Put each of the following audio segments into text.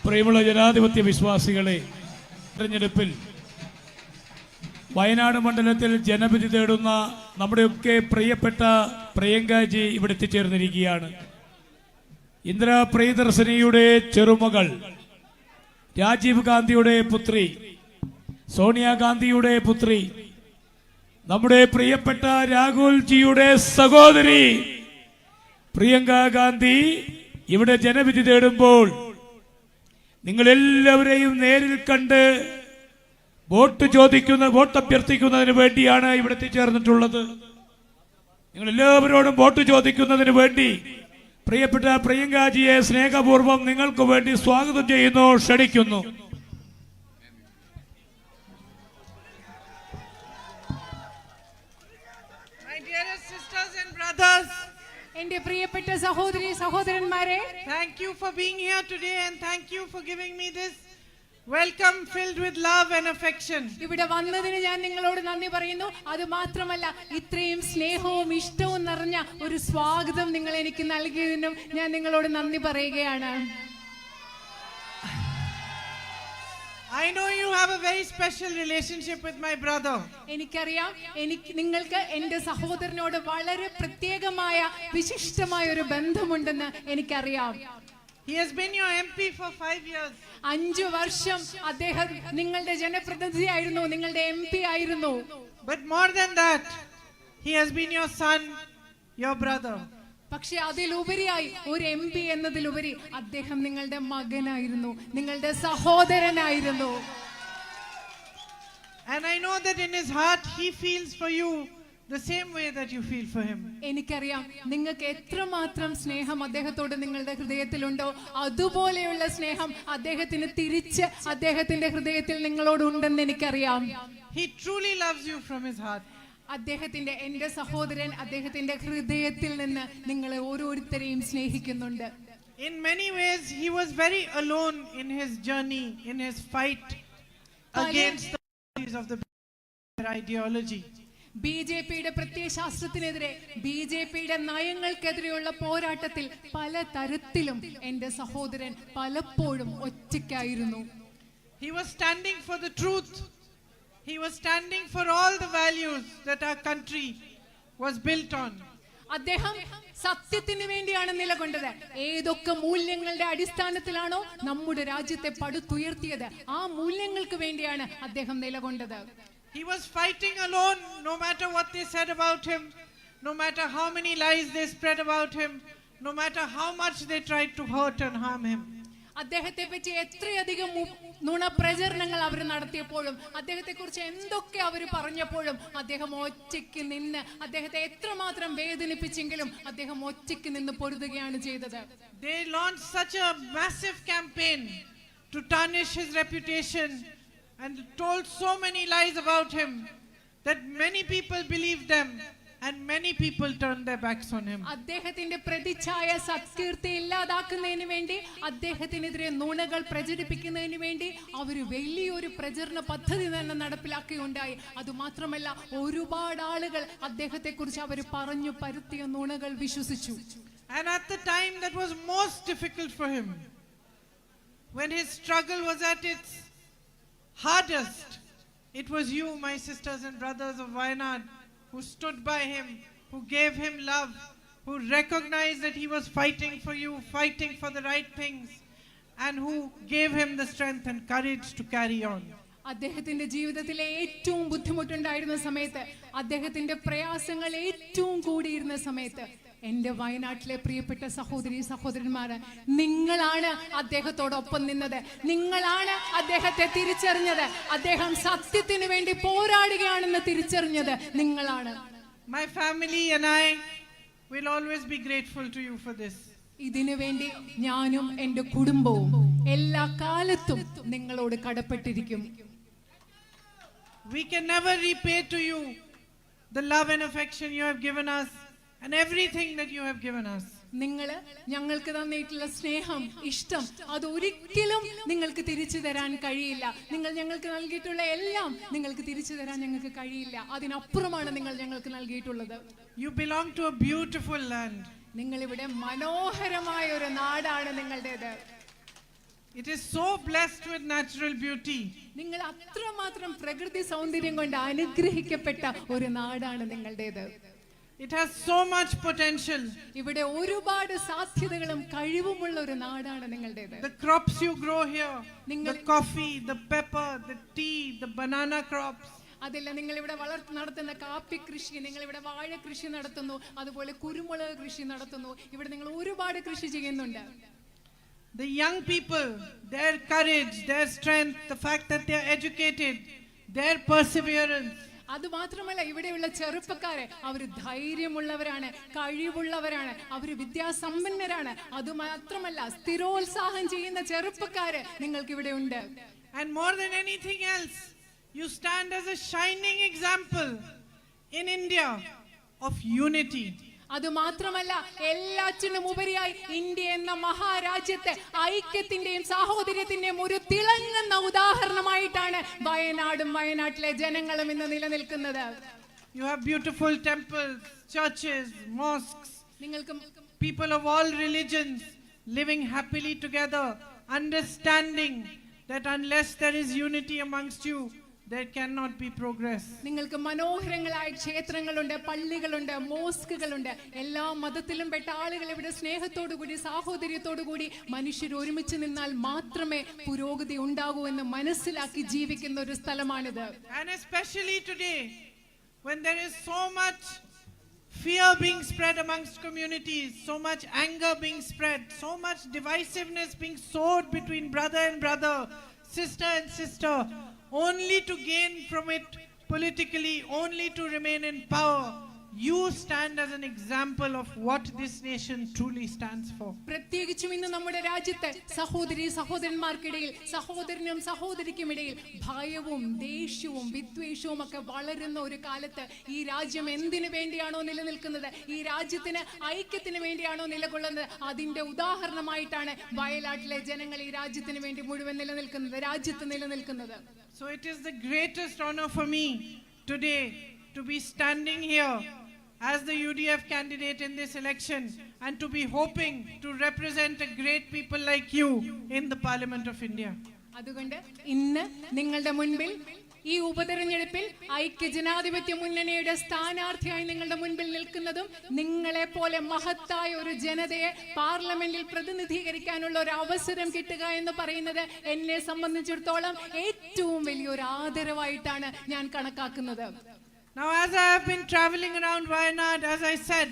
പ്രിയമുള്ള ജനാധിപത്യ വിശ്വാസികളെ, തെരഞ്ഞെടുപ്പിൽ വയനാട് മണ്ഡലത്തിൽ ജനവിധി തേടുന്ന നമ്മുടെയൊക്കെ പ്രിയപ്പെട്ട പ്രിയങ്കാജി ഇവിടെ എത്തിച്ചേർന്നിരിക്കുകയാണ്. ഇന്ദിരാ പ്രിയദർശിനിയുടെ ചെറുമകൾ, രാജീവ് ഗാന്ധിയുടെ പുത്രി, സോണിയാഗാന്ധിയുടെ പുത്രി, നമ്മുടെ പ്രിയപ്പെട്ട രാഹുൽ ജിയുടെ സഹോദരി പ്രിയങ്ക ഗാന്ധി ഇവിടെ ജനവിധി തേടുമ്പോൾ നിങ്ങളെല്ലാവരെയും നേരിൽ കണ്ട് വോട്ട് അഭ്യർത്ഥിക്കുന്നതിന് വേണ്ടിയാണ് ഇവിടെ എത്തിച്ചേർന്നിട്ടുള്ളത്. നിങ്ങളെല്ലാവരോടും വോട്ട് ചോദിക്കുന്നതിന് വേണ്ടി പ്രിയപ്പെട്ട പ്രിയങ്കാജിയെ സ്നേഹപൂർവ്വം നിങ്ങൾക്ക് വേണ്ടി സ്വാഗതം ചെയ്യുന്നു, ക്ഷണിക്കുന്നു. എന്റെ പ്രിയപ്പെട്ട സഹോദരി സഹോദരന്മാരെ, thank you for being here today and thank you for giving me this welcome filled with love and affection. ഇവിടെ വന്നതിന് ഞാൻ നിങ്ങളോട് നന്ദി പറയുന്നു. അത് മാത്രമല്ല, ഇത്രയും സ്നേഹവും ഇഷ്ടവും നിറഞ്ഞ ഒരു സ്വാഗതം നിങ്ങൾ എനിക്ക് നൽകിയതിനും ഞാൻ നിങ്ങളോട് നന്ദി പറയുകയാണ്. I know you have a very special relationship with my brother. എനിക്കറിയാം, നിങ്ങൾക്ക് എന്റെ സഹോദരനോട് വളരെ പ്രത്യേകമായ വിശിഷ്ടമായ ഒരു ബന്ധമുണ്ടെന്ന് എനിക്കറിയാം. He has been your MP for 5 years. 5 വർഷം അദ്ദേഹം നിങ്ങളുടെ ജനപ്രതിനിധിയായിരുന്നു, നിങ്ങളുടെ MP ആയിരുന്നു. But more than that, he has been your son, your brother. പക്ഷെ അതിലുപരിയായി, ഒരു MP എന്നതിലുപരി അദ്ദേഹം നിങ്ങളുടെ മകനായിരുന്നു, നിങ്ങളുടെ സഹോദരനായിരുന്നു. And I know that in his heart he feels for you the same way that you feel for him. എനിക്കറിയാം, നിങ്ങൾക്ക് എത്രമാത്രം സ്നേഹം അദ്ദേഹത്തോട് നിങ്ങളുടെ ഹൃദയത്തിലുണ്ടോ അതുപോലെയുള്ള സ്നേഹം അദ്ദേഹത്തിന് തിരിച്ച് അദ്ദേഹത്തിന്റെ ഹൃദയത്തിൽ നിങ്ങളോട് ഉണ്ടെന്ന് എനിക്കറിയാം. He truly loves you from his heart. അദ്ദേഹത്തിന്റെ, എന്റെ സഹോദരൻ അദ്ദേഹത്തിന്റെ ഹൃദയത്തിൽ നിന്ന് നിങ്ങളെ ഓരോരുത്തരെയും സ്നേഹിക്കുന്നുണ്ട്. In many ways he was very alone in his journey, in his fight against the policies of the ideology. ബിജെപിയുടെ പ്രത്യയശാസ്ത്രത്തിനെതിരെ, ബിജെപിയുടെ നയങ്ങൾക്കെതിരെയുള്ള പോരാട്ടത്തിൽ പല തരത്തിലും എന്റെ സഹോദരൻ പലപ്പോഴും ഒറ്റയ്ക്കായിരുന്നു. He was standing for the truth. He was standing for all the values that our country was built on. അദ്ദേഹം സത്യത്തിന് വേണ്ടിയാണ് നിലകൊണ്ടത്. ഏതൊക്കെ മൂല്യങ്ങളുടെ അടിസ്ഥാനത്തിലാണോ നമ്മുടെ രാജ്യത്തെ പടുത്തുയർത്തിയത്, ആ മൂല്യങ്ങൾക്ക് വേണ്ടിയാണ് അദ്ദേഹം നിലകൊണ്ടത്. He was fighting alone, no matter what they said about him, no matter how many lies they spread about him, no matter how much they tried to hurt and harm him. അദ്ദേഹത്തെ പറ്റി എത്രയധികം നുണപ്രചരണങ്ങൾ അവർ നടത്തിയപ്പോഴും, അദ്ദേഹത്തെ കുറിച്ച് എന്തൊക്കെ അവർ പറഞ്ഞപ്പോഴും അദ്ദേഹം ഒറ്റയ്ക്ക് നിന്ന്, അദ്ദേഹത്തെ എത്രമാത്രം വേദനിപ്പിച്ചെങ്കിലും അദ്ദേഹം ഒറ്റയ്ക്ക് നിന്ന് പൊരുതുകയാണ് ചെയ്തത്. They launched such a massive campaign to tarnish his reputation and told so many lies about him that many people believed them and many people turned their backs on him. അദ്ദേഹത്തിന്റെ പ്രതിച്ഛായ സത്കീർത്തി ഇല്ലാതാക്കുന്നതിന് വേണ്ടി, അദ്ദേഹത്തിനെതിരെ നുണകൾ പ്രചരിപ്പിക്കുന്നതിന് വേണ്ടി അവർ വലിയൊരു പ്രചരണ പദ്ധതി തന്നെ നടപ്പിലാക്കുകയുണ്ടായി. അതുമാത്രമല്ല, ഒരുപാട് ആളുകൾ അദ്ദേഹത്തെ കുറിച്ച് അവർ പറഞ്ഞു പരത്തിയ നുണകൾ വിശ്വസിച്ചു. And at the time that was most difficult for him, when his struggle was at its hardest, it was you, my sisters and brothers of Wayanad, who stood by him, who gave him love, who recognized that he was fighting for you, fighting for the right things, and who gave him the strength and courage to carry on. അദ്ദേഹത്തിന്റെ ജീവിതത്തിലെ ഏറ്റവും ബുദ്ധിമുട്ടുണ്ടായിരുന്ന സമയത്ത്, അദ്ദേഹത്തിന്റെ പ്രയാസങ്ങൾ ഏറ്റവും കൂടിയിരുന്ന സമയത്ത്, എന്റെ വയനാട്ടിലെ പ്രിയപ്പെട്ട സഹോദരി സഹോദരന്മാര്, നിങ്ങളാണ് അദ്ദേഹത്തോടൊപ്പം നിന്നത്, നിങ്ങളാണ് അദ്ദേഹത്തെ തിരിച്ചറിഞ്ഞത്, അദ്ദേഹം സത്യത്തിന് വേണ്ടി പോരാടുകയാണെന്ന് തിരിച്ചറിഞ്ഞത് നിങ്ങളാണ്. My family and I will always be grateful to you for this. ഇതിനു വേണ്ടി ഞാനും എന്റെ കുടുംബവും എല്ലാ കാലത്തും നിങ്ങളോട് കടപ്പെട്ടിരിക്കും. We can never repay to you the love and affection you have given us and everything that you have given us. നിങ്ങൾ ഞങ്ങൾക്ക് തന്നിട്ടുള്ള സ്നേഹം, ഇഷ്ടം, അതൊരിക്കലും നിങ്ങൾക്ക് തിരിച്ചു തരാൻ കഴിയില്ല. നിങ്ങൾ ഞങ്ങൾക്ക് നൽകിയിട്ടുള്ള എല്ലാം നിങ്ങൾക്ക് തിരിച്ചു തരാൻ ഞങ്ങൾക്ക് കഴിയില്ല. അതിനപ്പുറമാണ് നിങ്ങൾ ഞങ്ങൾക്ക് നൽകിയിട്ടുള്ളത്. You belong to a beautiful land. നിങ്ങൾ ഇവിടെ മനോഹരമായ ഒരു നാടാണ് നിങ്ങളുടേത്. It is so blessed with natural beauty. നിങ്ങൾ അത്രമാത്രം പ്രകൃതി സൗന്ദര്യം കൊണ്ട് അനുഗ്രഹിക്കപ്പെട്ട ഒരു നാടാണ് നിങ്ങളുടേത്. It has so much potential. ഇവിടെ ഒരുപാട് സാധ്യതകളും കഴിവുമുള്ള ഒരു നാടാണ് നിങ്ങളുടേത്. The crops you grow here, the coffee, the pepper, the tea, the banana crops. അതല്ല, നിങ്ങൾ ഇവിടെ നടത്തുന്ന കാപ്പി കൃഷി, നിങ്ങൾ ഇവിടെ വാഴ കൃഷി നടത്തുന്നു, അതുപോലെ കുരുമുളക് കൃഷി നടത്തുന്നു. ഇവിടെ നിങ്ങൾ ഒരുപാട് കൃഷി ചെയ്യുന്നുണ്ട്. The young people, their courage, their strength, the fact that they are educated, their perseverance. അത് മാത്രമല്ല, ഇവിടെയുള്ള ചെറുപ്പക്കാരെ അവർ ധൈര്യമുള്ളവരാണ്, കഴിവുള്ളവരാണ്, അവർ വിദ്യാസമ്പന്നരാണ്. അത് മാത്രമല്ല, സ്ഥിരോത്സാഹം ചെയ്യുന്ന ചെറുപ്പക്കാര് നിങ്ങൾക്ക് ഇവിടെ ഉണ്ട്. And more than anything else, you stand as a shining example in India of unity. അത് മാത്രമല്ല, എല്ലാറ്റിനും ഉപരിയായി ഇന്ത്യ എന്ന മഹാരാജ്യത്തെ ഐക്യത്തിന്റെയും സാഹോദര്യത്തിന്റെയും ഒരു തിളങ്ങുന്ന ഉദാഹരണമായിട്ടാണ് വയനാടും വയനാട്ടിലെ ജനങ്ങളും ഇന്ന് നിലനിൽക്കുന്നത്. You have beautiful temples, churches, mosques. നിങ്ങൾക്ക് People of all religions living happily together, understanding that unless there is unity amongst you, there cannot be progress. നിങ്ങൾക്ക് മനോഹരങ്ങളായ ക്ഷേത്രങ്ങളുണ്ട്, പള്ളികളുണ്ട്, മോസ്കുകളുണ്ട്. എല്ലാ മതത്തിലും പെട്ട ആളുകൾ ഇവിടെ സ്നേഹത്തോടുകൂടി സാഹോദര്യത്തോടുകൂടി മനുഷ്യർ ഒരുമിച്ച് നിന്നാൽ മാത്രമേ പുരോഗതി ഉണ്ടാകൂ എന്ന് മനസ്സിലാക്കി ജീവിക്കുന്ന ഒരു സ്ഥലമാണിത്. And especially today, when there is so much fear being spread amongst communities, so much anger being spread, so much divisiveness being sowed between brother and brother, sister and sister, only to gain from it politically, only to remain in power. You stand as an example of what this nation truly stands for. പ്രത്യേകിച്ചും ഇന്ന് നമ്മുടെ രാജ്യത്തെ സഹോദരന്മാർക്കിടയിൽ, സഹോദരനും സഹോദരിക്കുമിടയിൽ ഭയവും ദേഷ്യവും വിദ്വേഷവും ഒക്കെ വളരുന്ന ഒരു കാലത്ത് ഈ രാജ്യം എന്തിനു വേണ്ടിയാണോ നിലനിൽക്കുന്നത്, ഈ രാജ്യത്തിന് ഐക്യത്തിന് വേണ്ടിയാണോ നിലകൊള്ളുന്നത്, അതിന്റെ ഉദാഹരണമായിട്ടാണ് വയനാട്ടിലെ ജനങ്ങൾ ഈ രാജ്യത്തിന് വേണ്ടി മുഴുവൻ നിലനിൽക്കുന്നത്, രാജ്യത്ത് നിലനിൽക്കുന്നത്. So it is the greatest honor for me today to be standing here as the UDF candidate in this election and to be hoping to represent a great people like you in the Parliament of India. അതുകൊണ്ട് ഇന്ന് നിങ്ങളുടെ മുൻപിൽ ഈ ഉപതെരഞ്ഞെടുപ്പിൽ ഐക്യജനാധിപത്യ മുന്നണിയുടെ സ്ഥാനാർത്ഥിയായി നിങ്ങളുടെ മുൻപിൽ നിൽക്കുന്നതും നിങ്ങളെ പോലെ മഹത്തായ ഒരു ജനതയെ പാർലമെന്റിൽ പ്രതിനിധീകരിക്കാനുള്ള ഒരു അവസരം കിട്ടുക എന്ന് പറയുന്നത് എന്നെ സംബന്ധിച്ചിടത്തോളം ഏറ്റവും വലിയൊരു ആദരവായിട്ടാണ് ഞാൻ കണക്കാക്കുന്നത്. Now, as I have been traveling around Wayanad, as I said,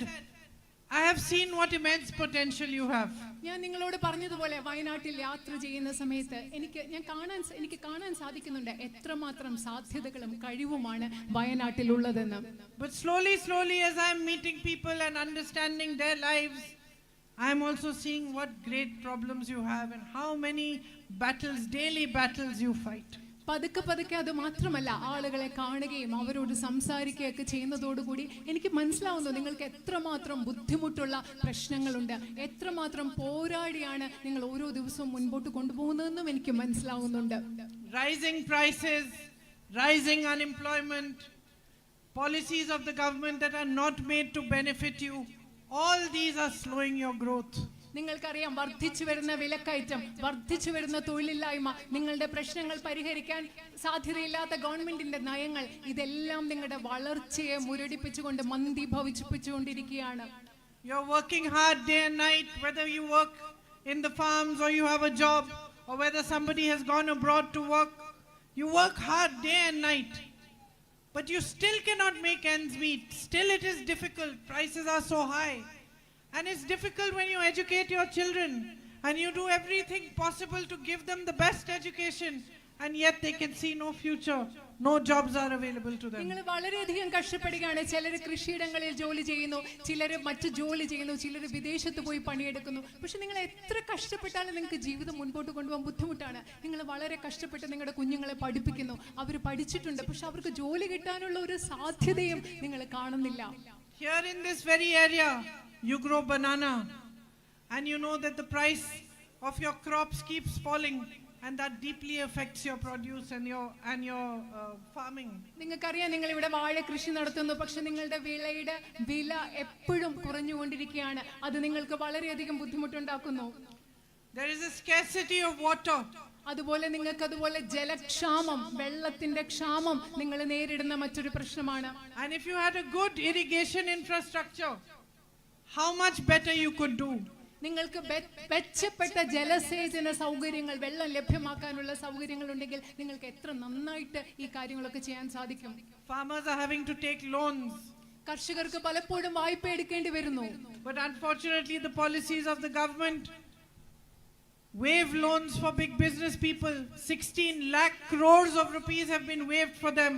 I have seen what immense potential you have. ഞാൻ നിങ്ങളോട് പറഞ്ഞതുപോലെ വയനാട്ടിൽ യാത്ര ചെയ്യുന്ന സമയത്ത് എനിക്ക് കാണാൻ സാധിക്കുന്നുണ്ട് എത്രമാത്രം സാധ്യതകളും കഴിവുമാണ് വയനാട്ടിലുള്ളതെന്ന്. But slowly as I am meeting people and understanding their lives, I am also seeing what great problems you have and how many battles, daily battles you fight. പതുക്കെ അത് മാത്രമല്ല, ആളുകളെ കാണുകയും അവരോട് സംസാരിക്കുകയൊക്കെ ചെയ്യുന്നതോടുകൂടി എനിക്ക് മനസ്സിലാവുന്നു നിങ്ങൾക്ക് എത്രമാത്രം ബുദ്ധിമുട്ടുള്ള പ്രശ്നങ്ങളുണ്ട്, എത്രമാത്രം പോരാടിയാണ് നിങ്ങൾ ഓരോ ദിവസവും മുൻപോട്ട് കൊണ്ടുപോകുന്നതെന്നും എനിക്ക് മനസ്സിലാവുന്നുണ്ട്. Rising prices, rising unemployment, policies of the government that are not made to benefit you, all these are slowing your growth. നിങ്ങൾക്കറിയാം, വർദ്ധിച്ചു വരുന്ന വിലക്കയറ്റം, വർദ്ധിച്ചു വരുന്ന തൊഴിലില്ലായ്മ, നിങ്ങളുടെ പ്രശ്നങ്ങൾ പരിഹരിക്കാൻ സാധ്യതയില്ലാത്ത ഗവൺമെന്റിന്റെ നയങ്ങൾ, ഇതെല്ലാം നിങ്ങളുടെ വളർച്ചയെ മുരടിപ്പിച്ചുകൊണ്ട് മന്ദീഭവിപ്പിച്ചുകൊണ്ടിരിക്കുകയാണ്. You're working hard day and night, whether you work in the farms or you have a job or whether somebody has gone abroad to work. You work hard day and night, but you still cannot make ends meet. Still it is difficult. Prices are so high. And it's difficult when you educate your children and you do everything possible to give them the best education, and yet they can see no future. No jobs are available to them. നിങ്ങൾ വളരെയധികം കഷ്ടപ്പെടുകയാണ്. ചിലർ കൃഷിയിടങ്ങളിൽ ജോലി ചെയ്യുന്നു, ചിലർ മറ്റു ജോലി ചെയ്യുന്നു, ചിലർ വിദേശത്ത് പോയി പണിയെടുക്കുന്നു. പക്ഷെ നിങ്ങൾ എത്ര കഷ്ടപ്പെട്ടാലും നിങ്ങൾക്ക് ജീവിതം മുൻപോട്ട് കൊണ്ടുപോകാൻ ബുദ്ധിമുട്ടാണ്. നിങ്ങൾ വളരെ കഷ്ടപ്പെട്ട് നിങ്ങളുടെ കുഞ്ഞുങ്ങളെ പഠിപ്പിക്കുന്നു, അവർ പഠിച്ചിട്ടുണ്ട്, പക്ഷെ അവർക്ക് ജോലി കിട്ടാനുള്ള ഒരു സാധ്യതയും നിങ്ങൾ കാണുന്നില്ല. Here in this very area, you grow banana, and you know that the price of your crops keeps falling, and that deeply affects your produce and your farming. നിങ്ങൾക്കറിയാം, നിങ്ങൾ ഇവിടെ വാഴ കൃഷി നടത്തുന്നു, പക്ഷെ നിങ്ങളുടെ വിളയുടെ വില എപ്പോഴും കുറഞ്ഞുകൊണ്ടിരിക്കുകയാണ്. അത് നിങ്ങൾക്ക് വളരെയധികം ബുദ്ധിമുട്ടുണ്ടാക്കുന്നു. There is a scarcity of water. അതുപോലെ നിങ്ങൾക്ക് അതുപോലെ ജലക്ഷാമം, വെള്ളത്തിന്റെ ക്ഷാമം നിങ്ങൾ നേരിടുന്ന മറ്റൊരു പ്രശ്നമാണ്. And if you had a good irrigation infrastructure, how much better you could do. നിങ്ങൾക്ക് മെച്ചപ്പെട്ട ജലസേചന സൗകര്യങ്ങൾ, വെള്ളം ലഭ്യമാക്കാനുള്ള സൗകര്യങ്ങൾ ഉണ്ടെങ്കിൽ നിങ്ങൾക്ക് എത്ര നന്നായിട്ട് ഈ കാര്യങ്ങളൊക്കെ ചെയ്യാൻ സാധിക്കും. Farmers are having to take loans. കർഷകർക്ക് പലപ്പോഴും വായ്പ എടുക്കേണ്ടി വരുന്നു. But unfortunately the policies of the government waive loans for big business people. 16 lakh crores of rupees have been waived for them.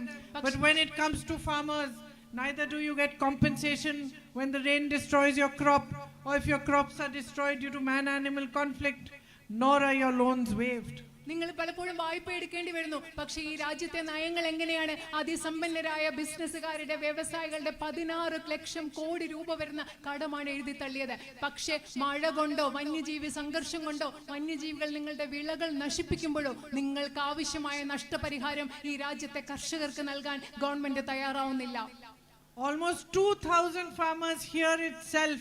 But when it comes to farmers, neither do you get compensation when the rain destroys your crop, or if your crops are destroyed due to man-animal conflict, nor are your loans waived. നിങ്ങൾ പലപ്പോഴും വായ്പ എടുക്കേണ്ടി വരുന്നു. പക്ഷേ ഈ രാജ്യത്തെ നയങ്ങൾ എങ്ങനെയാണ്? അതിസമ്പന്നരായ ബിസിനസ്സുകാരുടെ, വ്യവസായികളുടെ 16 ലക്ഷം കോടി രൂപ വരുന്ന കടമാണ് എഴുതി തള്ളിയത്. പക്ഷേ മഴ കൊണ്ടോ വന്യജീവി സംഘർഷം കൊണ്ടോ വന്യജീവികൾ നിങ്ങളുടെ വിളകൾ നശിപ്പിക്കുമ്പോഴോ നിങ്ങൾക്ക് ആവശ്യമായ നഷ്ടപരിഹാരം ഈ രാജ്യത്തെ കർഷകർക്ക് നൽകാൻ ഗവൺമെന്റ് തയ്യാറാവുന്നില്ല. Almost 2,000 farmers here itself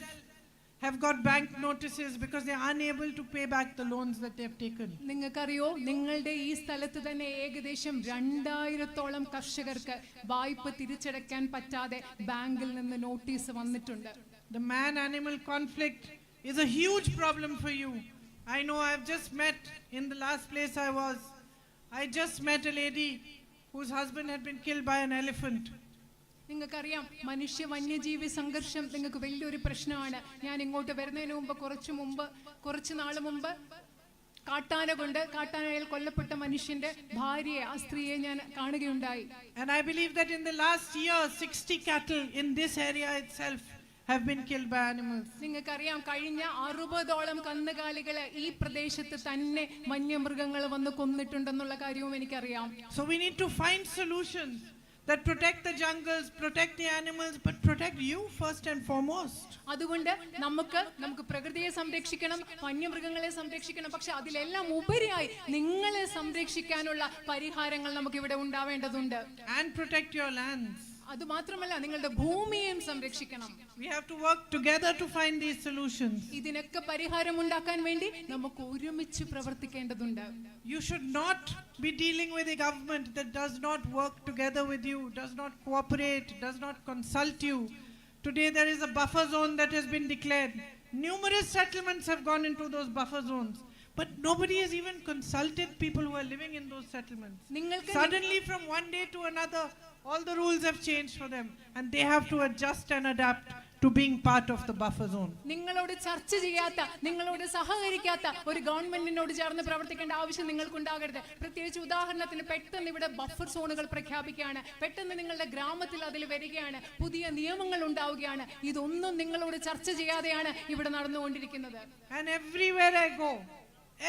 have got bank notices because they are unable to pay back the loans that they have taken. നിങ്ങൾക്കറിയോ, നിങ്ങളുടെ ഈ സ്ഥലത്ത് തന്നെ ഏകദേശം 2000-ഓളം കർഷകർക്ക് വായ്പ തിരിച്ചടയ്ക്കാൻ പറ്റാതെ ബാങ്കിൽ നിന്ന് നോട്ടീസ് വന്നിട്ടുണ്ട്. The man-animal conflict is a huge problem for you. I know, I've just met, in the last place I just met a lady whose husband had been killed by an elephant. നിങ്ങൾക്കറിയാം, മനുഷ്യ വന്യജീവി സംഘർഷം നിങ്ങൾക്ക് വലിയൊരു പ്രശ്നമാണ്. ഞാൻ ഇങ്ങോട്ട് വരുന്നതിന് മുമ്പ് കുറച്ച് നാൾ മുമ്പ് കാട്ടാനയിൽ കൊല്ലപ്പെട്ട മനുഷ്യന്റെ ഭാര്യയെ, ആ സ്ത്രീയെ ഞാൻ കാണുകയുണ്ടായി. And I believe that in the last year 60 cattle in this area itself have been killed by animals. നിങ്ങൾക്കറിയാം, കഴിഞ്ഞ 60ഓളം കന്നുകാലികളെ ഈ പ്രദേശത്ത് തന്നെ വന്യമൃഗങ്ങൾ വന്ന് കൊന്നിട്ടുണ്ടെന്നുള്ള കാര്യവും എനിക്കറിയാം. So we need to find solutions that protect the jungles, protect the animals, but protect you first and foremost. അതുകൊണ്ട് നമുക്ക് പ്രകൃതിയെ സംരക്ഷിക്കണം, വന്യമൃഗങ്ങളെ സംരക്ഷിക്കണം. പക്ഷെ അതിലെല്ലാം ഉപരിയായി നിങ്ങളെ സംരക്ഷിക്കാനുള്ള പരിഹാരങ്ങൾ നമുക്ക് ഇവിടെ ഉണ്ടാവേണ്ടതുണ്ട്. And protect your lands. അതുമാത്രമല്ല, നിങ്ങളുടെ ഭൂമിയെയും സംരക്ഷിക്കണം. We have to work together to find these solutions. ഇതിനൊക്കെ പരിഹാരം ഉണ്ടാക്കാൻ വേണ്ടി നമുക്ക് ഒരുമിച്ച് പ്രവർത്തിക്കേണ്ടതുണ്ട്. You should not be dealing with a government that does not work together with you, does not cooperate, does not consult you. Today there is a buffer zone that has been declared. Numerous settlements have gone into those buffer zones, but nobody has even consulted people who are living in those settlements. Suddenly from one day to another, all the rules have changed for them, and they have to adjust and adapt to being part of the buffer zone. നിങ്ങളോട് ചർച്ച ചെയ്യാത്ത, നിങ്ങളോട് സഹകരിക്കാത്ത ഒരു ഗവൺമെന്റിനോട് ചേർന്ന് പ്രവർത്തിക്കേണ്ട ആവശ്യം നിങ്ങൾക്കുണ്ടാകരുത്. പ്രത്യേകിച്ച് ഉദാഹരണത്തിന്, പെട്ടെന്ന് ഇവിടെ ബഫർ സോണുകൾ പ്രഖ്യാപിക്കുകയാണ്, പെട്ടെന്ന് നിങ്ങളുടെ ഗ്രാമത്തിൽ അതിൽ വരികയാണ്, പുതിയ നിയമങ്ങൾ ഉണ്ടാവുകയാണ്. ഇതൊന്നും നിങ്ങളോട് ചർച്ച ചെയ്യാതെയാണ് ഇവിടെ നടന്നുകൊണ്ടിരിക്കുന്നത്. And everywhere I go,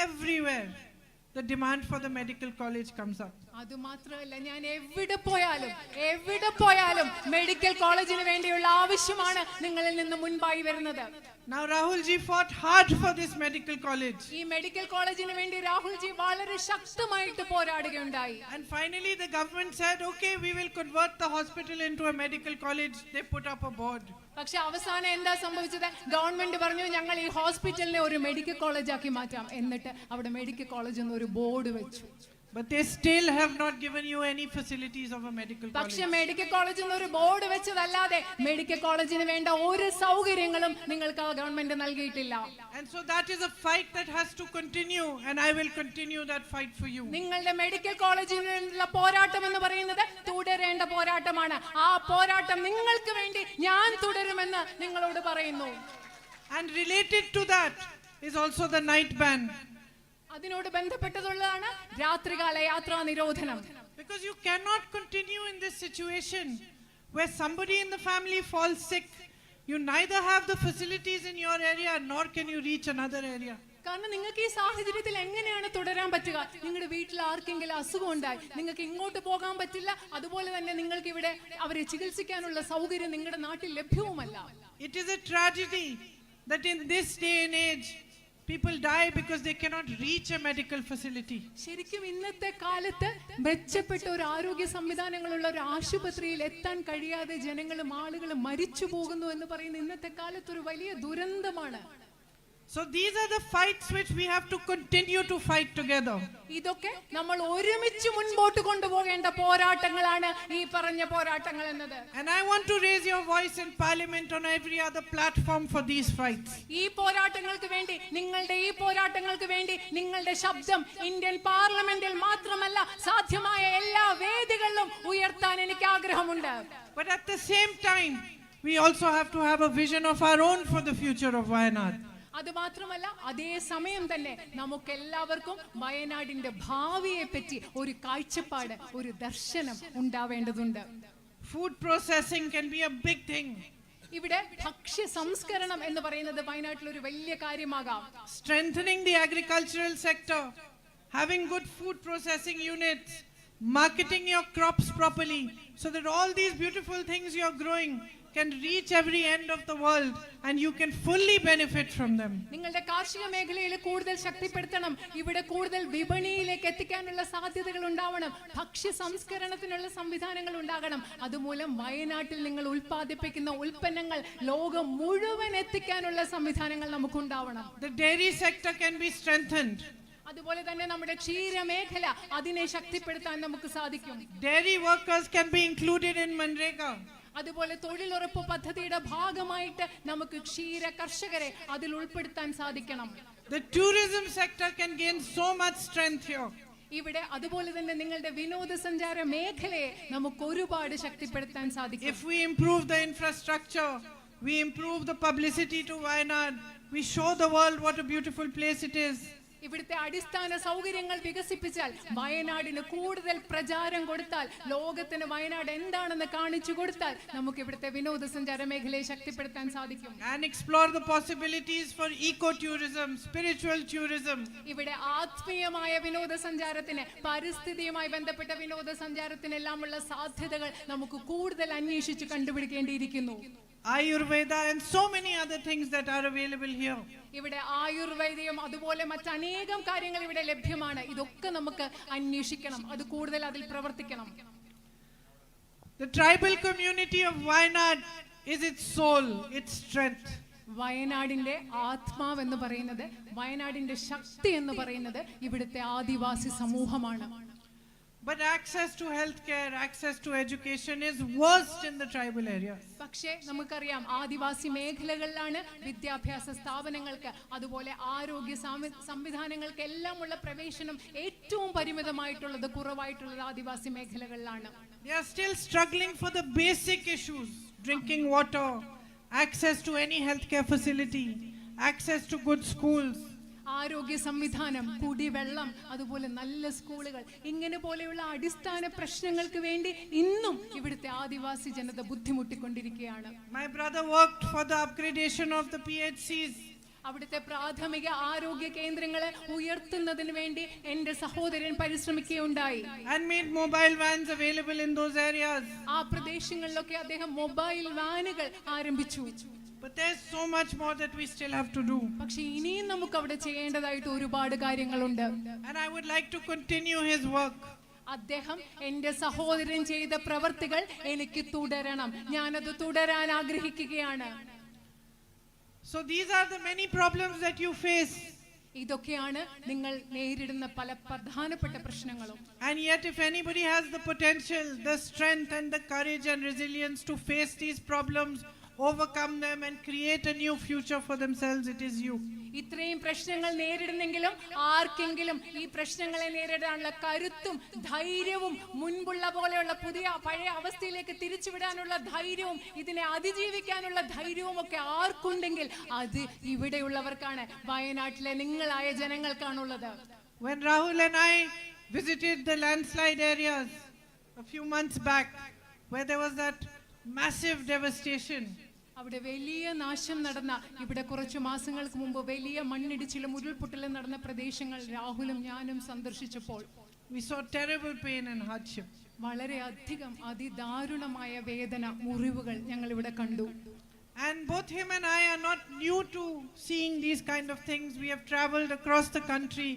everywhere the demand for the medical college comes up. അതുമാത്രമല്ല, ഞാൻ എവിടെ പോയാലും മെഡിക്കൽ കോളേജിന് വേണ്ടിയുള്ള ആവശ്യമാണ് നിങ്ങളിൽ നിന്ന് മുൻപായി വരുന്നത്. Now Rahul ji fought hard for this medical college. ഈ മെഡിക്കൽ കോളേജിന് വേണ്ടി രാഹുൽ ജി വളരെ ശക്തമായിട്ട് പോരാടുകയുണ്ടായി. And finally the government said, okay, we will convert the hospital into a medical college. They put up a board. പക്ഷെ അവസാനം എന്താ സംഭവിച്ചത്? Government പറഞ്ഞു, ഞങ്ങൾ ഈ ഹോസ്പിറ്റലിനെ ഒരു മെഡിക്കൽ കോളേജ് ആക്കി മാറ്റാം. എന്നിട്ട് അവിടെ മെഡിക്കൽ കോളേജ് എന്ന് ഒരു ബോർഡ് വെച്ചു. But they still have not given you any facilities of a medical college. പക്ഷെ മെഡിക്കൽ കോളേജ് എന്നൊരു ബോർഡ് വെച്ചതല്ലാതെ മെഡിക്കൽ കോളേജിന് വേണ്ട ഒരു സൗകര്യങ്ങളും നിങ്ങൾക്ക് ആ ഗവൺമെന്റ് നൽകിയിട്ടില്ല. And so that is a fight that has to continue, and I will continue that fight for you. നിങ്ങളുടെ മെഡിക്കൽ കോളേജിനുള്ള പോരാട്ടം എന്ന് പറയുന്നത് തുടരേണ്ട പോരാട്ടമാണ്. ആ പോരാട്ടം നിങ്ങൾക്ക് വേണ്ടി ഞാൻ തുടരുമെന്ന് നിങ്ങളോട് പറയുന്നു. And related to that is also the night ban. അതിനോട് ബന്ധപ്പെട്ടതുള്ളതാണ് രാത്രികാല യാത്രാ നിരോധനം. Because you cannot continue in this situation where somebody in the family falls sick. You neither have the facilities in your area nor can you reach another area. കാരണം നിങ്ങൾക്ക് ഈ സാഹചര്യത്തിൽ എങ്ങനെയാണ് തുടരാൻ പറ്റുക? നിങ്ങളുടെ വീട്ടിൽ ആർക്കെങ്കിലും അസുഖം ഉണ്ടായി, നിങ്ങൾക്ക് ഇങ്ങോട്ട് പോകാൻ പറ്റില്ല. അതുപോലെ തന്നെ നിങ്ങൾക്ക് ഇവിടെ അവരെ ചികിത്സിക്കാനുള്ള സൗകര്യം നിങ്ങളുടെ നാട്ടിൽ ലഭ്യവുമല്ല. It is a tragedy that in this day and age people die because they cannot reach a medical facility. ശരിക്കും ഇന്നത്തെ കാലത്ത് മെച്ചപ്പെട്ട ഒരു ആരോഗ്യ സംവിധാനങ്ങളുള്ള ഒരു ആശുപത്രിയിൽ എത്താൻ കഴിയാതെ ജനങ്ങളും ആളുകളും മരിച്ചു പോകുന്നു എന്ന് പറയുന്ന ഇന്നത്തെ കാലത്ത് ഒരു വലിയ ദുരന്തമാണ്. So these are the fights which we have to continue to fight together. ഇതൊക്കെ നമ്മൾ ഒരുമിച്ച് മുൻപോട്ട് കൊണ്ടുപോകേണ്ട പോരാട്ടങ്ങളാണ് ഈ പറഞ്ഞ പോരാട്ടങ്ങൾ എന്നത്. And I want to raise your voice in parliament on every other platform for these fights. ഈ പോരാട്ടങ്ങൾക്ക് വേണ്ടി നിങ്ങളുടെ ഈ പോരാട്ടങ്ങൾക്ക് വേണ്ടി നിങ്ങളുടെ ശബ്ദം ഇന്ത്യൻ പാർലമെന്റിൽ മാത്രമല്ല സാധ്യമായ എല്ലാ വേദികളിലും ഉയർത്താൻ എനിക്ക് ആഗ്രഹമുണ്ട്. But at the same time we also have to have a vision of our own for the future of Wayanad. അത് മാത്രമല്ല അതേ സമയം തന്നെ നമുക്ക് എല്ലാവർക്കും വയനാടിന്റെ ഭാവിയെ പറ്റി ഒരു കാഴ്ചപ്പാട്, ഒരു ദർശനം ഉണ്ടാവേണ്ടതുണ്ട്. Food processing can be a big thing. ഇവിടെ ഭക്ഷ്യ സംസ്കരണം എന്ന് പറയുന്നത് വയനാട്ടിൽ ഒരു വലിയ കാര്യമാകാം. Strengthening the agricultural sector, having good food processing units, marketing your crops properly so that all these beautiful things you're growing can reach every end of the world and you can fully benefit from them. നിങ്ങളുടെ കാർഷിക മേഖലയിൽ കൂടുതൽ ശക്തിപ്പെടുത്തണം. ഇവിടെ കൂടുതൽ വിപണിയിലേക്ക് എത്തിക്കാനുള്ള സാധ്യതകൾ ഉണ്ടാവണം. ഭക്ഷ്യ സംസ്കരണത്തിനുള്ള സംവിധാനങ്ങൾ ഉണ്ടാകണം. അതുമൂലം വയനാട്ടിൽ നിങ്ങൾ ഉൽപ്പാദിപ്പിക്കുന്ന ഉൽപ്പന്നങ്ങൾ ലോകം മുഴുവൻ എത്തിക്കാനുള്ള സംവിധാനങ്ങൾ നമുക്കുണ്ടാവണം. The dairy sector can be strengthened. അതുപോലെ തന്നെ നമ്മുടെ ക്ഷീര മേഖല അതിനെ ശക്തിപ്പെടുത്താൻ നമുക്ക് സാധിക്കും. Dairy workers can be included in Manrega. അതുപോലെ തൊഴിലുറപ്പ് പദ്ധതിയുടെ ഭാഗമായിട്ട് നമുക്ക് ക്ഷീര കർഷകരെ അതിൽ ഉൾപ്പെടുത്താൻ സാധിക്കണം. The tourism sector can gain so much strength here. ഇവിടെ അതുപോലെ തന്നെ നിങ്ങളുടെ വിനോദസഞ്ചാര മേഖലയെ നമുക്ക് ഒരുപാട് ശക്തിപ്പെടുത്താൻ സാധിക്കും. If we improve the infrastructure, we improve the publicity to Wayanad, we show the world what a beautiful place it is. ഇവിടുത്തെ അടിസ്ഥാന സൗകര്യങ്ങൾ വികസിപ്പിച്ചാൽ, വയനാടിന് കൂടുതൽ പ്രചാരം കൊടുത്താൽ, ലോകത്തിന് വയനാട് എന്താണെന്ന് കാണിച്ചു കൊടുത്താൽ നമുക്ക് ഇവിടുത്തെ വിനോദസഞ്ചാര മേഖലയെ ശക്തിപ്പെടുത്താൻ സാധിക്കും. And explore the possibilities for eco-tourism, spiritual tourism. ഇവിടെ ആത്മീയമായ വിനോദസഞ്ചാരത്തിന്, പരിസ്ഥിതിയുമായി ബന്ധപ്പെട്ട വിനോദസഞ്ചാരത്തിനെല്ലാമുള്ള സാധ്യതകൾ നമുക്ക് കൂടുതൽ അന്വേഷിച്ച് കണ്ടുപിടിക്കേണ്ടിയിരിക്കുന്നു. Ayurveda and so many other things that are available here. ഇവിടെ ആയുർവേദയും അതുപോലെ മറ്റനേകം കാര്യങ്ങൾ ഇവിടെ ലഭ്യമാണ്. ഇതൊക്കെ നമുക്ക് അന്വേഷിക്കണം, അത് കൂടുതൽ അതിൽ പ്രവർത്തിക്കണം. The tribal community of Wayanad is its soul, its strength. വയനാടിന്റെ ആത്മാവ് എന്ന് പറയുന്നത്, വയനാടിന്റെ ശക്തി എന്ന് പറയുന്നത് ഇവിടുത്തെ ആദിവാസി സമൂഹമാണ്. But access to healthcare, access to education is worst in the tribal areas. പക്ഷേ നമുക്കറിയാം ആദിവാസി മേഖലകളിലാണ് വിദ്യാഭ്യാസ സ്ഥാപനങ്ങൾക്ക് അതുപോലെ ആരോഗ്യ സംവിധാനങ്ങൾക്ക് എല്ലാമുള്ള പ്രവേശനം ഏറ്റവും പരിമിതമായിട്ടുള്ളത്, കുറവായിട്ടുള്ളത് ആദിവാസി മേഖലകളിലാണ്. They are still struggling for the basic issues: drinking water, access to any healthcare facility, access to good schools. ആരോഗ്യ സംവിധാനം, കുടിവെള്ളം, അതുപോലെ നല്ല സ്കൂളുകൾ, ഇങ്ങനെ പോലെയുള്ള അടിസ്ഥാന പ്രശ്നങ്ങൾക്ക് വേണ്ടി ഇന്നും ഇവിടുത്തെ ആദിവാസി ജനത ബുദ്ധിമുട്ടിക്കൊണ്ടിരിക്കുകയാണ്. My brother worked for the upgradation of the PHCs. അവിടുത്തെ പ്രാഥമിക ആരോഗ്യ കേന്ദ്രങ്ങളെ ഉയർത്തുന്നതിന് വേണ്ടി എന്റെ സഹോദരൻ പരിശ്രമിക്കുകയുണ്ടായി. And made mobile vans available in those areas. ആ പ്രദേശങ്ങളിലൊക്കെ അദ്ദേഹം മൊബൈൽ വാനുകൾ ആരംഭിച്ചു. But there's so much more that we still have to do. പക്ഷേ ഇനിയും നമുക്ക് അവിടെ ചെയ്യേണ്ടതായിട്ട് ഒരുപാട് കാര്യങ്ങളുണ്ട്. And I would like to continue his work. അദ്ദേഹം എന്റെ സഹോദരൻ ചെയ്ത പ്രവർത്തികൾ എനിക്ക് തുടരണം. ഞാനത് തുടരാൻ ആഗ്രഹിക്കുകയാണ്. So these are the many problems that you face. ഇതൊക്കെയാണ് നിങ്ങൾ നേരിടുന്ന പല പ്രധാനപ്പെട്ട പ്രശ്നങ്ങളും. And yet if anybody has the potential, the strength and the courage and resilience to face these problems, overcome them and create a new future for themselves, it is you. ഇത്രയും പ്രശ്നങ്ങൾ നേരിടുന്നെങ്കിലും ആർക്കെങ്കിലും ഈ പ്രശ്നങ്ങളെ നേരിടാനുള്ള കരുത്തും ധൈര്യവും, മുൻപുള്ള പോലെയുള്ള പഴയ അവസ്ഥയിലേക്ക് തിരിച്ചുവിടാനുള്ള ധൈര്യവും, ഇതിനെ അതിജീവിക്കാനുള്ള ധൈര്യവും ഒക്കെ ആർക്കുണ്ടെങ്കിൽ അത് ഇവിടെയുള്ളവർക്കാണ്, വയനാട്ടിലെ നിങ്ങളായ ജനങ്ങൾക്കാണുള്ളത്. When Rahul and I visited the landslide areas a few months back, where there was that massive devastation, അവിടെ വലിയ നാശം നടന്ന, ഇവിടെ കുറച്ച് മാസങ്ങൾക്ക് മുമ്പ് വലിയ മണ്ണിടിച്ചിലും ഉരുൾപൊട്ടലും നടന്ന പ്രദേശങ്ങൾ രാഹുലും ഞാനും സന്ദർശിച്ചപ്പോൾ we saw terrible pain and hardship. വളരെയധികം അതിദാരുണമായ വേദന, മുറിവുകൾ ഞങ്ങൾ ഇവിടെ കണ്ടു. And both him and I are not new to seeing these kind of things. We have traveled across the country,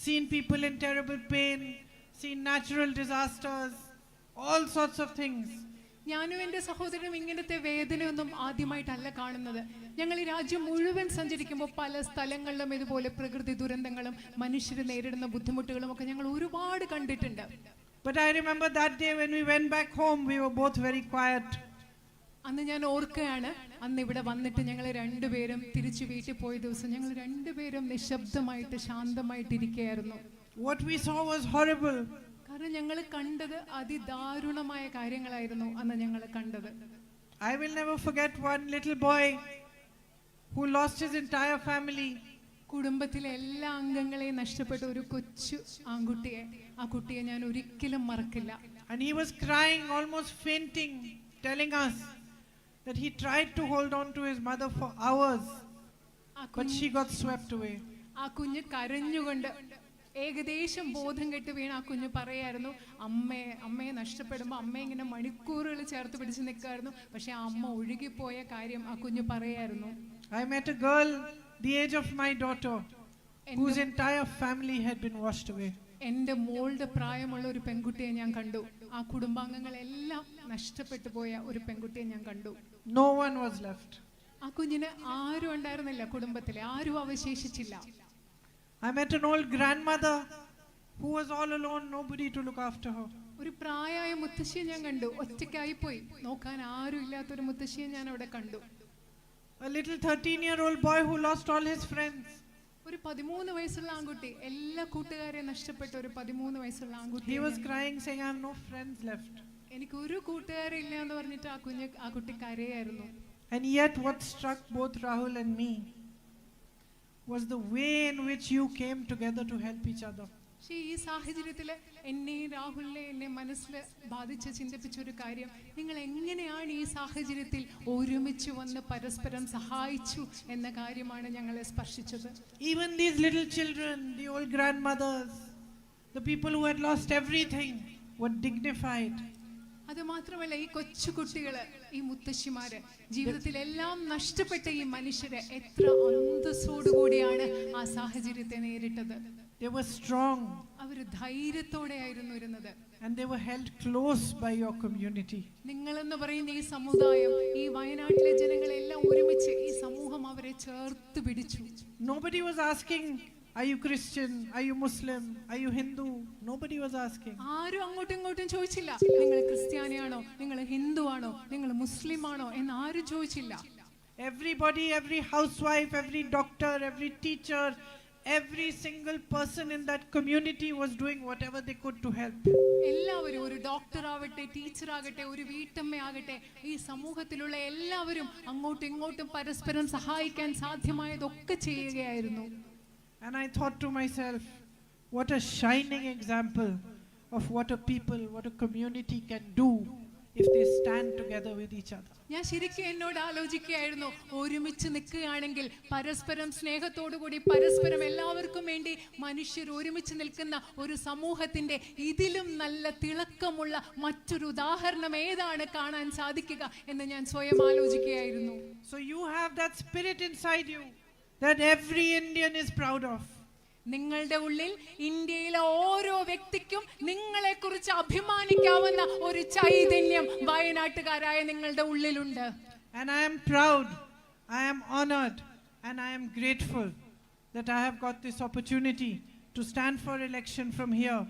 seen people in terrible pain, seen natural disasters, all sorts of things. ഞാനും എൻ്റെ സഹോദരനും ഇങ്ങനത്തെ വേദനയൊന്നും ആദ്യമായിട്ടല്ല കാണുന്നത്. ഞങ്ങൾ ഈ രാജ്യം മുഴുവൻ സഞ്ചരിക്കുമ്പോൾ പല സ്ഥലങ്ങളിലും ഇതുപോലെ പ്രകൃതി ദുരന്തങ്ങളും മനുഷ്യർ നേരിടുന്ന ബുദ്ധിമുട്ടുകളും ഒക്കെ ഞങ്ങൾ ഒരുപാട് കണ്ടിട്ടുണ്ട്. But I remember that day when we went back home, we were both very quiet. അന്ന് ഞാൻ ഓർക്കുകയാണ്, അന്ന് ഇവിടെ വന്നിട്ട് ഞങ്ങൾ രണ്ടുപേരും തിരിച്ചു വീട്ടിൽ പോയ ദിവസം ഞങ്ങൾ രണ്ടുപേരും നിശബ്ദമായിട്ട് ശാന്തമായിട്ടിരിക്കുകയായിരുന്നു. What we saw was horrible. കാരണം ഞങ്ങൾ കണ്ടത് അതിദാരുണമായ കാര്യങ്ങളായിരുന്നു അന്ന് ഞങ്ങൾ കണ്ടത്. I will never forget one little boy who lost his entire family. കുടുംബത്തിലെ എല്ലാ അംഗങ്ങളെയും നഷ്ടപ്പെട്ട ഒരു കൊച്ചു ആൺകുട്ടിയെ, ആ കുട്ടിയെ ഞാൻ ഒരിക്കലും മറക്കില്ല. And he was crying, almost fainting, telling us that he tried to hold on to his mother for hours, but she got swept away. ആ കുഞ്ഞ് കരഞ്ഞുകൊണ്ട് ഏകദേശം ബോധം കെട്ട് വീണ ആ കുഞ്ഞ് പറയായിരുന്നു, അമ്മയെ നഷ്ടപ്പെടുമ്പോൾ അമ്മ ഇങ്ങനെ മണിക്കൂറുകൾ ചേർത്ത് പിടിച്ച് നിൽക്കായിരുന്നു, പക്ഷെ ആ അമ്മ ഒഴുകിപ്പോയ കാര്യം ആ കുഞ്ഞ് പറയായിരുന്നു. I met a girl the age of my daughter whose entire family had been washed away. എൻ്റെ മോളുടെ പ്രായമുള്ള ഒരു പെൺകുട്ടിയെ ഞാൻ കണ്ടു. ആ കുടുംബാംഗങ്ങളെല്ലാം നഷ്ടപ്പെട്ടു പോയ ഒരു പെൺകുട്ടിയെ ഞാൻ കണ്ടു. No one was left. ആ കുഞ്ഞിന് ആരും ഉണ്ടായിരുന്നില്ല, കുടുംബത്തിലെ ആരും അവശേഷിച്ചില്ല. I met an old grandmother who was all alone, nobody to look after her. ഒരു പ്രായമായ മുത്തശ്ശിയെ ഞാൻ കണ്ടു, ഒറ്റയ്ക്കായി പോയി, നോക്കാൻ ആരും ഇല്ലാത്തൊരു മുത്തശ്ശിയെ ഞാൻ അവിടെ കണ്ടു. A little 13-year-old boy who lost all his friends. ഒരു 13 വയസ്സുള്ള ആൺകുട്ടി, എല്ലാ കൂട്ടുകാരെയും നഷ്ടപ്പെട്ട ഒരു 13 വയസ്സുള്ള ആൺകുട്ടി. He was crying, saying, I have no friends left. എനിക്ക് ഒരു കൂട്ടുകാരെ ഇല്ല എന്ന് പറഞ്ഞിട്ട് ആ കുട്ടി കരയായിരുന്നു. And yet what struck both Rahul and me was the way in which you came together to help each other. പക്ഷേ ഈ സാഹചര്യത്തിൽ എന്നെ മനസ്സിൽ ബാധിച്ച് ചിന്തിപ്പിച്ച ഒരു കാര്യം, നിങ്ങൾ എങ്ങനെയാണ് ഈ സാഹചര്യത്തിൽ ഒരുമിച്ച് വന്ന് പരസ്പരം സഹായിച്ചു എന്ന കാര്യമാണ് ഞങ്ങളെ സ്പർശിച്ചത്. Even these little children, the old grandmothers, the people who had lost everything were dignified. അത് മാത്രമല്ല, ഈ കൊച്ചു കുട്ടികള്, ഈ മുത്തശ്ശിമാര്, ജീവിതത്തിൽ എല്ലാം നഷ്ടപ്പെട്ട ഈ മനുഷ്യരെ എത്ര അന്തസ്സോടുകൂടിയാണ് ആ സാഹചര്യത്തെ നേരിട്ടത്. They were strong. അവര് ധൈര്യത്തോടെയായിരുന്നു ഇരുന്നത്. And they were held close by your community. നിങ്ങളെന്ന് പറയുന്ന ഈ സമുദായം, ഈ വയനാട്ടിലെ ജനങ്ങളെല്ലാം ഒരുമിച്ച് ഈ സമൂഹം അവരെ ചേർത്ത് പിടിച്ചു. Nobody was asking, are you Christian? Are you Muslim? Are you Hindu? Nobody was asking. ആരും അങ്ങോട്ടും ഇങ്ങോട്ടും ചോദിച്ചില്ല, നിങ്ങൾ ക്രിസ്ത്യാനിയാണോ, നിങ്ങൾ ഹിന്ദു ആണോ, നിങ്ങൾ മുസ്ലിം ആണോ എന്ന് ആരും ചോദിച്ചില്ല. Everybody, every housewife, every doctor, every teacher, every single person in that community was doing whatever they could to help. എല്ലാവരും, ഒരു ഡോക്ടർ ആവട്ടെ, ടീച്ചർ ആകട്ടെ, ഒരു വീട്ടമ്മയാകട്ടെ, ഈ സമൂഹത്തിലുള്ള എല്ലാവരും അങ്ങോട്ടും ഇങ്ങോട്ടും പരസ്പരം സഹായിക്കാൻ സാധ്യമായതൊക്കെ ചെയ്യുകയായിരുന്നു. And I thought to myself, what a shining example of what a people, what a community can do if they stand together with each other. ഞാൻ ശരിക്കും എന്നോട് ആലോചിക്കുകയായിരുന്നു, ഒരുമിച്ച് നിൽക്കുകയാണെങ്കിൽ പരസ്പരം സ്നേഹത്തോടുകൂടി പരസ്പരം എല്ലാവർക്കും വേണ്ടി മനുഷ്യർ ഒരുമിച്ച് നിൽക്കുന്ന ഒരു സമൂഹത്തിന്റെ ഇതിലും നല്ല തിളക്കമുള്ള മറ്റൊരു ഉദാഹരണം ഏതാണ് കാണാൻ സാധിക്കുക എന്ന് ഞാൻ സ്വയം ആലോചിക്കുകയായിരുന്നു. So you have that spirit inside you that every Indian is proud of. നിങ്ങളുടെ ഉള്ളിൽ ഇന്ത്യയിലെ ഓരോ വ്യക്തിക്കും നിങ്ങളെക്കുറിച്ച് അഭിമാനിക്കാവുന്ന ഒരു ചൈതന്യം വയനാട്ടുകാരായ നിങ്ങളുടെ ഉള്ളിലുണ്ട്. And I am proud, I am honored, and I am grateful that I have got this opportunity to stand for election from here.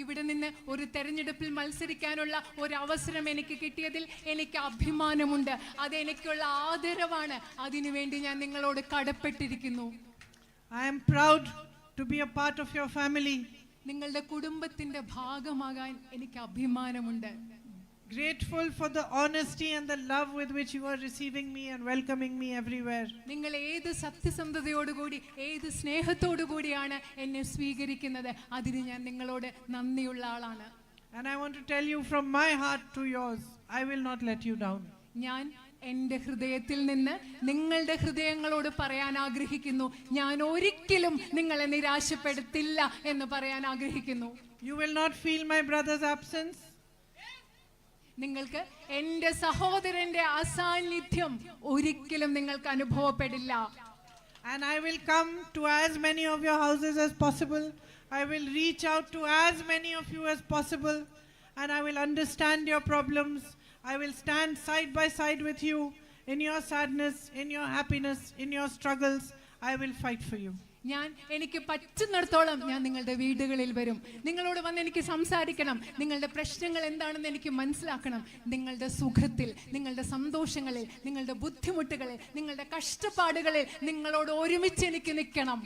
ഇവിടെ നിന്ന് ഒരു തെരഞ്ഞെടുപ്പിൽ മത്സരിക്കാനുള്ള ഒരു അവസരം എനിക്ക് കിട്ടിയതിൽ എനിക്ക് അഭിമാനമുണ്ട്. അത് എനിക്കുള്ള ആദരവാണ്. അതിനുവേണ്ടി ഞാൻ നിങ്ങളോട് കടപ്പെട്ടിരിക്കുന്നു. I am proud to be a part of your family. നിങ്ങളുടെ കുടുംബത്തിന്റെ ഭാഗമാകാൻ എനിക്ക് അഭിമാനമുണ്ട്. Grateful for the honesty and the love with which you are receiving me and welcoming me everywhere. നിങ്ങൾ ഏത് സത്യസന്ധതയോടുകൂടി ഏത് സ്നേഹത്തോടുകൂടിയാണ് എന്നെ സ്വീകരിക്കുന്നത്, അതിന് ഞാൻ നിങ്ങളോട് നന്ദിയുള്ള ആളാണ്. And I want to tell you from my heart to yours, I will not let you down. ഞാൻ എൻ്റെ ഹൃദയത്തിൽ നിന്ന് നിങ്ങളുടെ ഹൃദയങ്ങളോട് പറയാൻ ആഗ്രഹിക്കുന്നു, ഞാൻ ഒരിക്കലും നിങ്ങളെ നിരാശപ്പെടുത്തില്ല എന്ന് പറയാൻ ആഗ്രഹിക്കുന്നു. You will not feel my brother's absence. നിങ്ങൾക്ക് എൻ്റെ സഹോദരന്റെ അസാന്നിധ്യം ഒരിക്കലും നിങ്ങൾക്ക് അനുഭവപ്പെടില്ല. And I will come to as many of your houses as possible. I will reach out to as many of you as possible. And I will understand your problems. I will stand side by side with you in your sadness, in your happiness, in your struggles. I will fight for you. എനിക്ക് പറ്റുന്നിടത്തോളം ഞാൻ നിങ്ങളുടെ വീടുകളിൽ വരും. നിങ്ങളോട് വന്ന് എനിക്ക് സംസാരിക്കണം. നിങ്ങളുടെ പ്രശ്നങ്ങൾ എന്താണെന്ന് എനിക്ക് മനസ്സിലാക്കണം. നിങ്ങളുടെ സുഖത്തിൽ, നിങ്ങളുടെ സന്തോഷങ്ങളിൽ, നിങ്ങളുടെ ബുദ്ധിമുട്ടുകളിൽ, നിങ്ങളുടെ കഷ്ടപ്പാടുകളിൽ നിങ്ങളോട് ഒരുമിച്ച് എനിക്ക് നിൽക്കണം.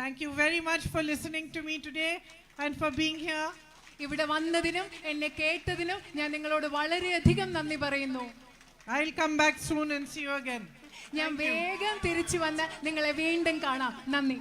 Thank you very much for listening to me today and for being here. ഇവിടെ വന്നതിനും എന്നെ കേട്ടതിനും ഞാൻ നിങ്ങളോട് വളരെയധികം നന്ദി പറയുന്നു. I'll come back soon and see you again. ഞാൻ വേഗം തിരിച്ചു വന്ന് നിങ്ങളെ വീണ്ടും കാണാം. നന്ദി.